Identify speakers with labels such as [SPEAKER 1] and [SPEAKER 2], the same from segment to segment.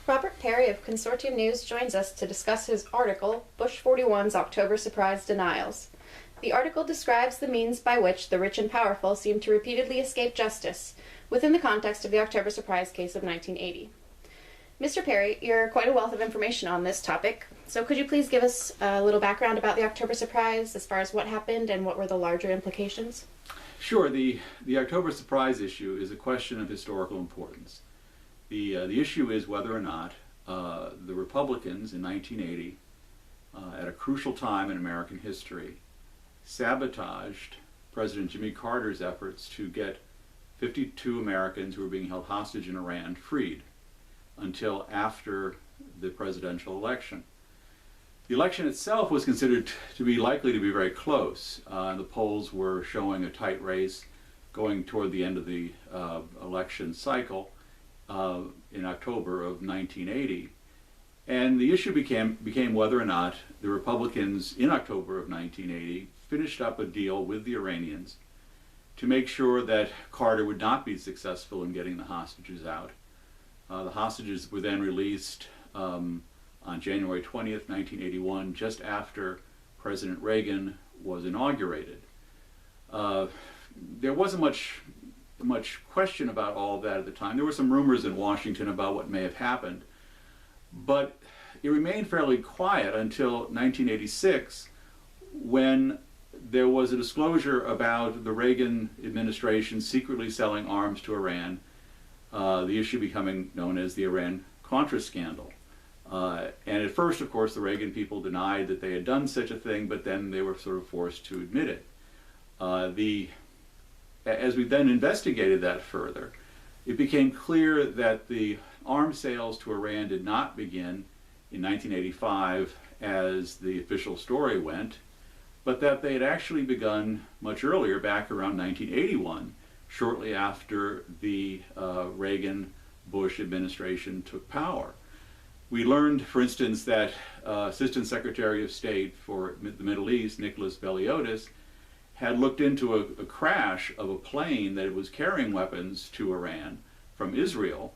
[SPEAKER 1] Robert Parry of Consortiumnews joins us to discuss his article, Bush-41's October Surprise Denials. The article describes the means by which the rich and powerful seem to repeatedly escape justice within the context of the October Surprise case of 1980. Mr. Parry, you're quite a wealth of information on this topic, so could you please give us a little background about the October Surprise as far as what happened and what were the larger implications?
[SPEAKER 2] Sure. The October Surprise issue is a question of historical importance. The issue is whether or not the Republicans in 1980, at a crucial time in American history, sabotaged President Jimmy Carter's efforts to get 52 Americans who were being held hostage in Iran freed until after the presidential election. The election itself was considered to be likely to be very close. The polls were showing a tight race going toward the end of the election cycle in October of 1980. And the issue became whether or not the Republicans in October of 1980 finished up a deal with the Iranians to make sure that Carter would not be successful in getting the hostages out. The hostages were then released on January 20th, 1981, just after President Reagan was inaugurated. There wasn't much question about all of that at the time. There were some rumors in Washington about what may have happened, but it remained fairly quiet until 1986, when there was a disclosure about the Reagan administration secretly selling arms to Iran, the issue becoming known as the Iran-Contra scandal. And at first, of course, the Reagan people denied that they had done such a thing, but then they were sort of forced to admit it. As we then investigated that further, it became clear that the arms sales to Iran did not begin in 1985, as the official story went, but that they had actually begun much earlier, back around 1981, shortly after the Reagan-Bush administration took power. We learned, for instance, that Assistant Secretary of State for the Middle East, Nicholas Beliotis, had looked into a crash of a plane that was carrying weapons to Iran from Israel,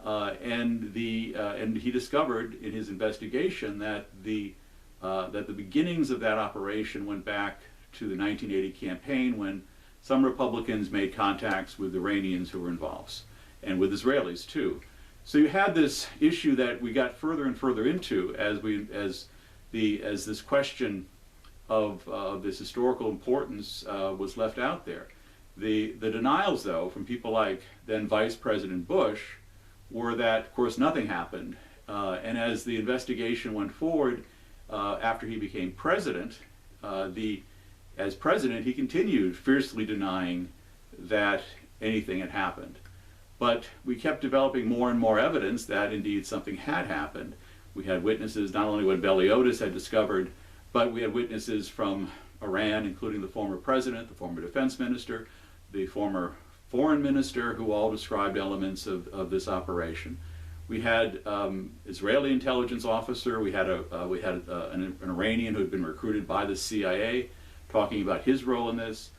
[SPEAKER 2] and he discovered in his investigation that the beginnings of that operation went back to the 1980 campaign, when some Republicans made contacts with Iranians who were involved, and with Israelis too. So you had this issue that we got further and further into as this question of this historical importance was left out there. The denials, though, from people like then Vice President Bush were that, of course, nothing happened. And as the investigation went forward, after he became president, as president, he continued fiercely denying that anything had happened. But we kept developing more and more evidence that indeed something had happened. We had witnesses, not only what Beliotis had discovered, but we had witnesses from Iran, including the former president, the former defense minister, the former foreign minister, who all described elements of this operation. We had Israeli intelligence officer. We had an Iranian who had been recruited by the CIA, talking about his role in this,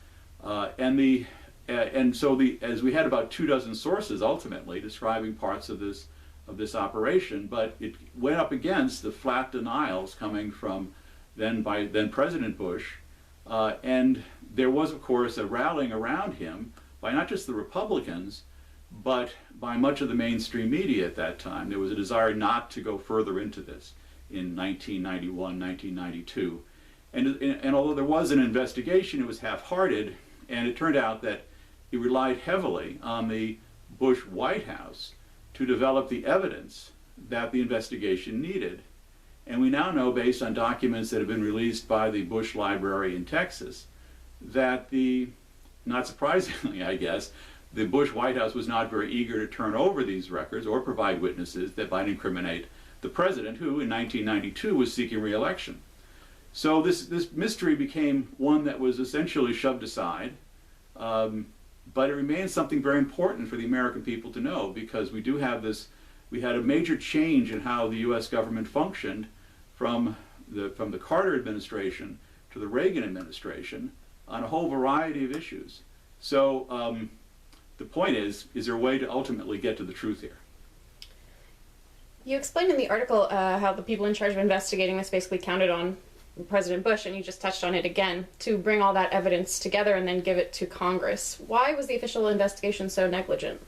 [SPEAKER 2] as we had about 24 sources ultimately describing parts of this operation, but it went up against the flat denials coming from then President Bush, and there was, of course, a rallying around him by not just the Republicans, but by much of the mainstream media at that time. There was a desire not to go further into this in 1991, 1992. And although there was an investigation, it was half-hearted, and it turned out that he relied heavily on the Bush White House to develop the evidence that the investigation needed. And we now know, based on documents that have been released by the Bush Library in Texas, that not surprisingly, I guess, the Bush White House was not very eager to turn over these records or provide witnesses that might incriminate the president, who in 1992 was seeking re-election. So this mystery became one that was essentially shoved aside, but it remains something very important for the American people to know, because we had a major change in how the U.S. government functioned from the Carter administration to the Reagan administration on a whole variety of issues. So the point is there a way to ultimately get to the truth here?
[SPEAKER 1] You explained in the article how the people in charge of investigating this basically counted on President Bush, and you just touched on it again, to bring all that evidence together and then give it to Congress. Why was the official investigation so negligent?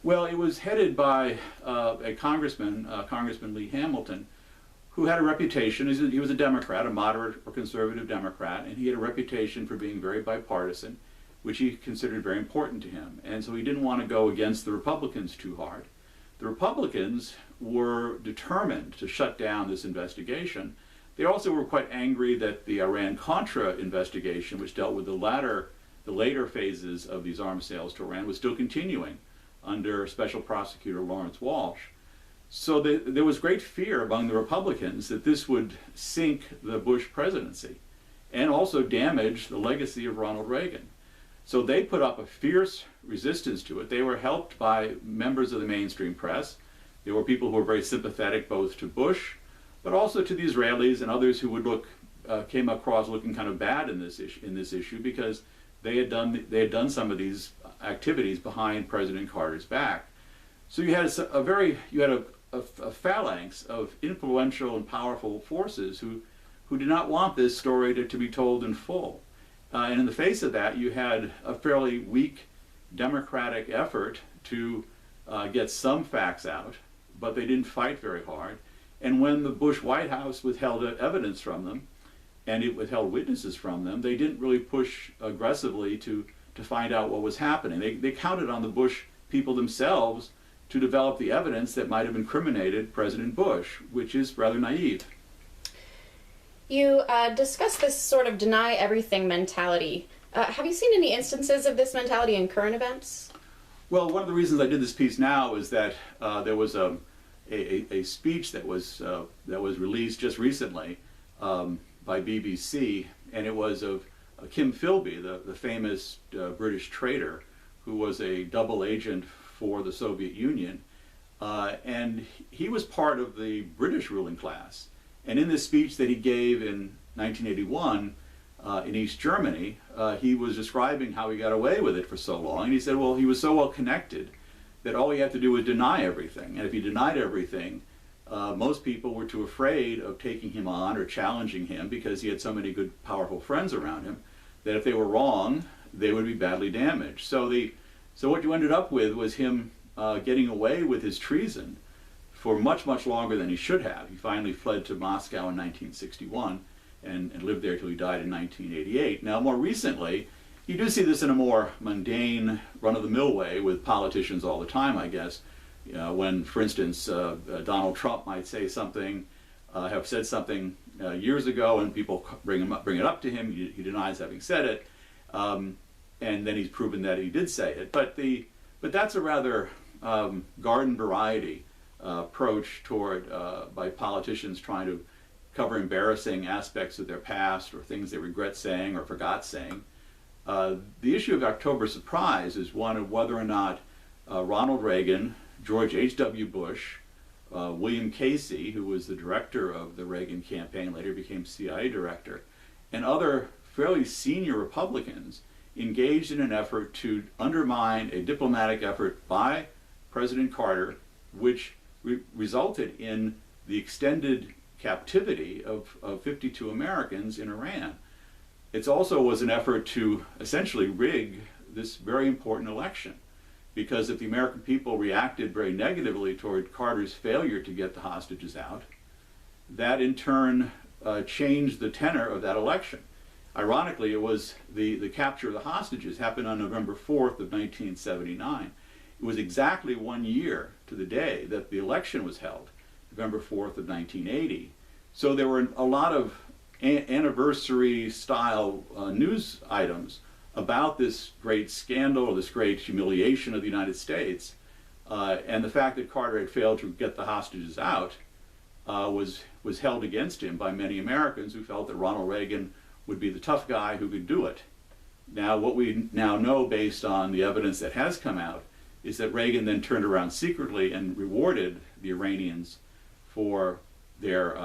[SPEAKER 2] Well, it was headed by a congressman, Congressman Lee Hamilton, who had a reputation. He was a Democrat, a moderate or conservative Democrat, and he had a reputation for being very bipartisan, which he considered very important to him. And so he didn't want to go against the Republicans too hard. The Republicans were determined to shut down this investigation. They also were quite angry that the Iran-Contra investigation, which dealt with the later phases of these arms sales to Iran, was still continuing under Special Prosecutor Lawrence Walsh. So there was great fear among the Republicans that this would sink the Bush presidency and also damage the legacy of Ronald Reagan. So they put up a fierce resistance to it. They were helped by members of the mainstream press. There were people who were very sympathetic both to Bush, but also to the Israelis and others who would came across looking kind of bad in this issue because they had done some of these activities behind President Carter's back. So you had a phalanx of influential and powerful forces who did not want this story to be told in full. And in the face of that, you had a fairly weak Democratic effort to get some facts out, but they didn't fight very hard. And when the Bush White House withheld evidence from them, and it withheld witnesses from them, they didn't really push aggressively to find out what was happening. They counted on the Bush people themselves to develop the evidence that might have incriminated President Bush, which is rather naive.
[SPEAKER 1] You discussed this sort of deny everything mentality. Have you seen any instances of this mentality in current events?
[SPEAKER 2] Well, one of the reasons I did this piece now is that there was a speech that was released just recently by BBC, and it was of Kim Philby, the famous British traitor who was a double agent for the Soviet Union, and he was part of the British ruling class. And in this speech that he gave in 1981 in East Germany, he was describing how he got away with it for so long. And he said, well, he was so well connected that all he had to do was deny everything. And if he denied everything, most people were too afraid of taking him on or challenging him because he had so many good, powerful friends around him that if they were wrong, they would be badly damaged. So what you ended up with was him getting away with his treason for much, much longer than he should have. He finally fled to Moscow in 1961 and lived there till he died in 1988. Now, more recently, you do see this in a more mundane, run-of-the-mill way with politicians all the time, I guess. When, for instance, Donald Trump might say something, have said something years ago, and people bring it up to him. He denies having said it, and then he's proven that he did say it. But that's a rather garden variety approach toward by politicians trying to cover embarrassing aspects of their past or things they regret saying or forgot saying. The issue of October surprise is one of whether or not Ronald Reagan, George H.W. Bush, William Casey, who was the director of the Reagan campaign, later became CIA director, and other fairly senior Republicans engaged in an effort to undermine a diplomatic effort by President Carter, which resulted in the extended captivity of 52 Americans in Iran. It also was an effort to essentially rig this very important election, because if the American people reacted very negatively toward Carter's failure to get the hostages out, that in turn changed the tenor of that election. Ironically, it was the capture of the hostages happened on November 4th of 1979. It was exactly 1 year to the day that the election was held, November 4th of 1980. So there were a lot of anniversary-style news items about this great scandal or this great humiliation of the United States, and the fact that Carter had failed to get the hostages out was held against him by many Americans who felt that Ronald Reagan would be the tough guy who could do it. Now, what we now know based on the evidence that has come out is that Reagan then turned around secretly and rewarded the Iranians for their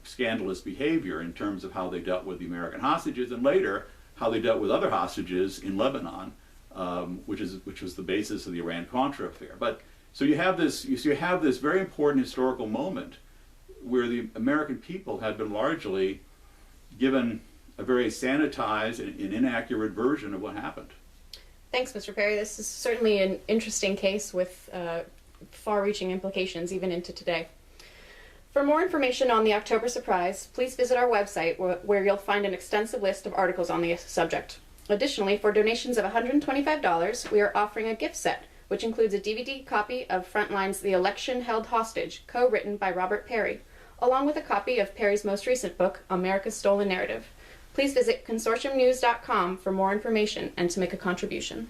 [SPEAKER 2] scandalous behavior in terms of how they dealt with the American hostages, and later how they dealt with other hostages in Lebanon, which was the basis of the Iran-Contra affair. So you have this very important historical moment where the American people had been largely given a very sanitized and inaccurate version of what happened.
[SPEAKER 1] Thanks, Mr. Parry. This is certainly an interesting case with far-reaching implications even into today. For more information on the October surprise, please visit our website where you'll find an extensive list of articles on the subject. Additionally, for donations of $125, we are offering a gift set, which includes a DVD copy of Frontline's The Election Held Hostage, co-written by Robert Parry, along with a copy of Parry's most recent book, America's Stolen Narrative. Please visit Consortiumnews.com for more information and to make a contribution.